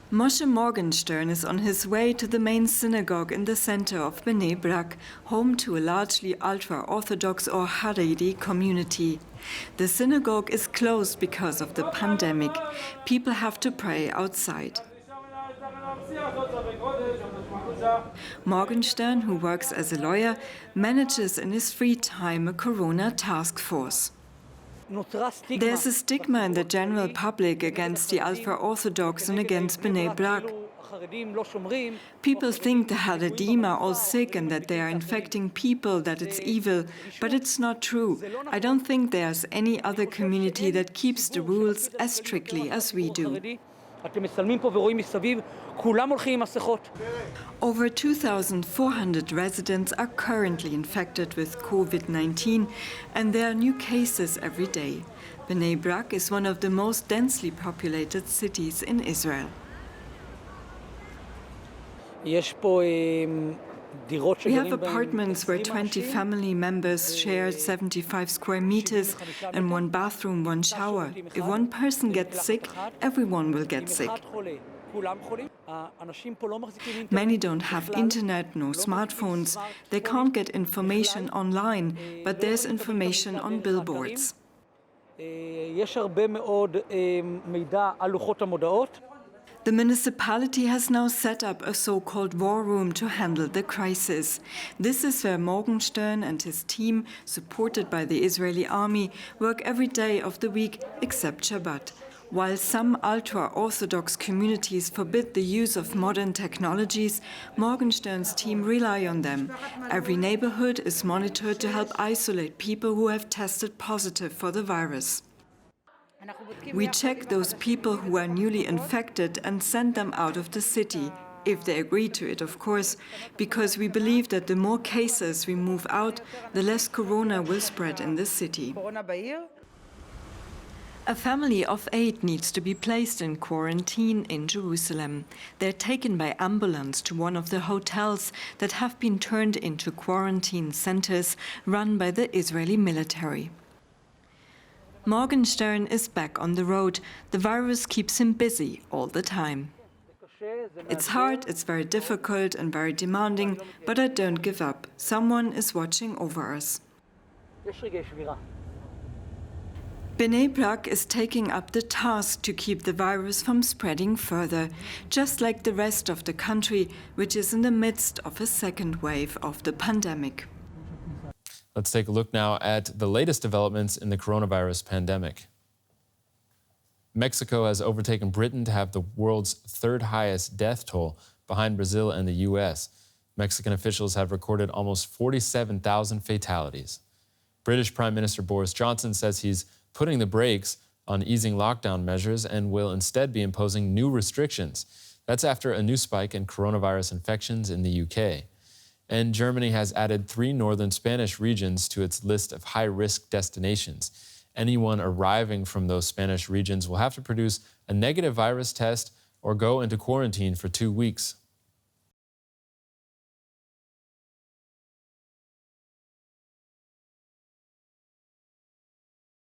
Moshe Morgenstern is on his way to the main synagogue in the center of Bnei Brak, home to a largely ultra-orthodox or Haredi community. The synagogue is closed because of the pandemic. People have to pray outside. Morgenstern, who works as a lawyer, manages in his free time a corona task force. There's a stigma in the general public against the ultra-orthodox and against Bnei Brak. People think the Haredim are all sick and that they are infecting people, that it's evil, but it's not true. I don't think there's any other community that keeps the rules as strictly as we do. Over 2,400 residents are currently infected with COVID-19, and there are new cases every day. Bnei Brak is one of the most densely populated cities in Israel. We have apartments where 20 family members share 75 square meters and one bathroom, one shower. If one person gets sick, everyone will get sick. Many don't have internet, no smartphones. They can't get information online, but there's information on billboards. The municipality has now set up a so-called war room to handle the crisis. This is where Morgenstern and his team, supported by the Israeli army, work every day of the week except Shabbat. While some ultra-Orthodox communities forbid the use of modern technologies, Morgenstern's team rely on them. Every neighborhood is monitored to help isolate people who have tested positive for the virus. We check those people who are newly infected and send them out of the city, if they agree to it, of course, because we believe that the more cases we move out, the less corona will spread in the city. A family of 8 needs to be placed in quarantine in Jerusalem. They're taken by ambulance to one of the hotels that have been turned into quarantine centers run by the Israeli military. Morgenstern is back on the road. The virus keeps him busy all the time. It's hard, it's very difficult and very demanding, but I don't give up. Someone is watching over us. Bnei Brak is taking up the task to keep the virus from spreading further, just like the rest of the country, which is in the midst of a second wave of the pandemic. Let's take a look now at the latest developments in the coronavirus pandemic. Mexico has overtaken Britain to have the world's 3rd highest death toll, behind Brazil and the US. Mexican officials have recorded almost 47,000 fatalities. British Prime Minister Boris Johnson says he's putting the brakes on easing lockdown measures and will instead be imposing new restrictions. That's after a new spike in coronavirus infections in the UK. And Germany has added 3 northern Spanish regions to its list of high-risk destinations. Anyone arriving from those Spanish regions will have to produce a negative virus test or go into quarantine for 2 weeks.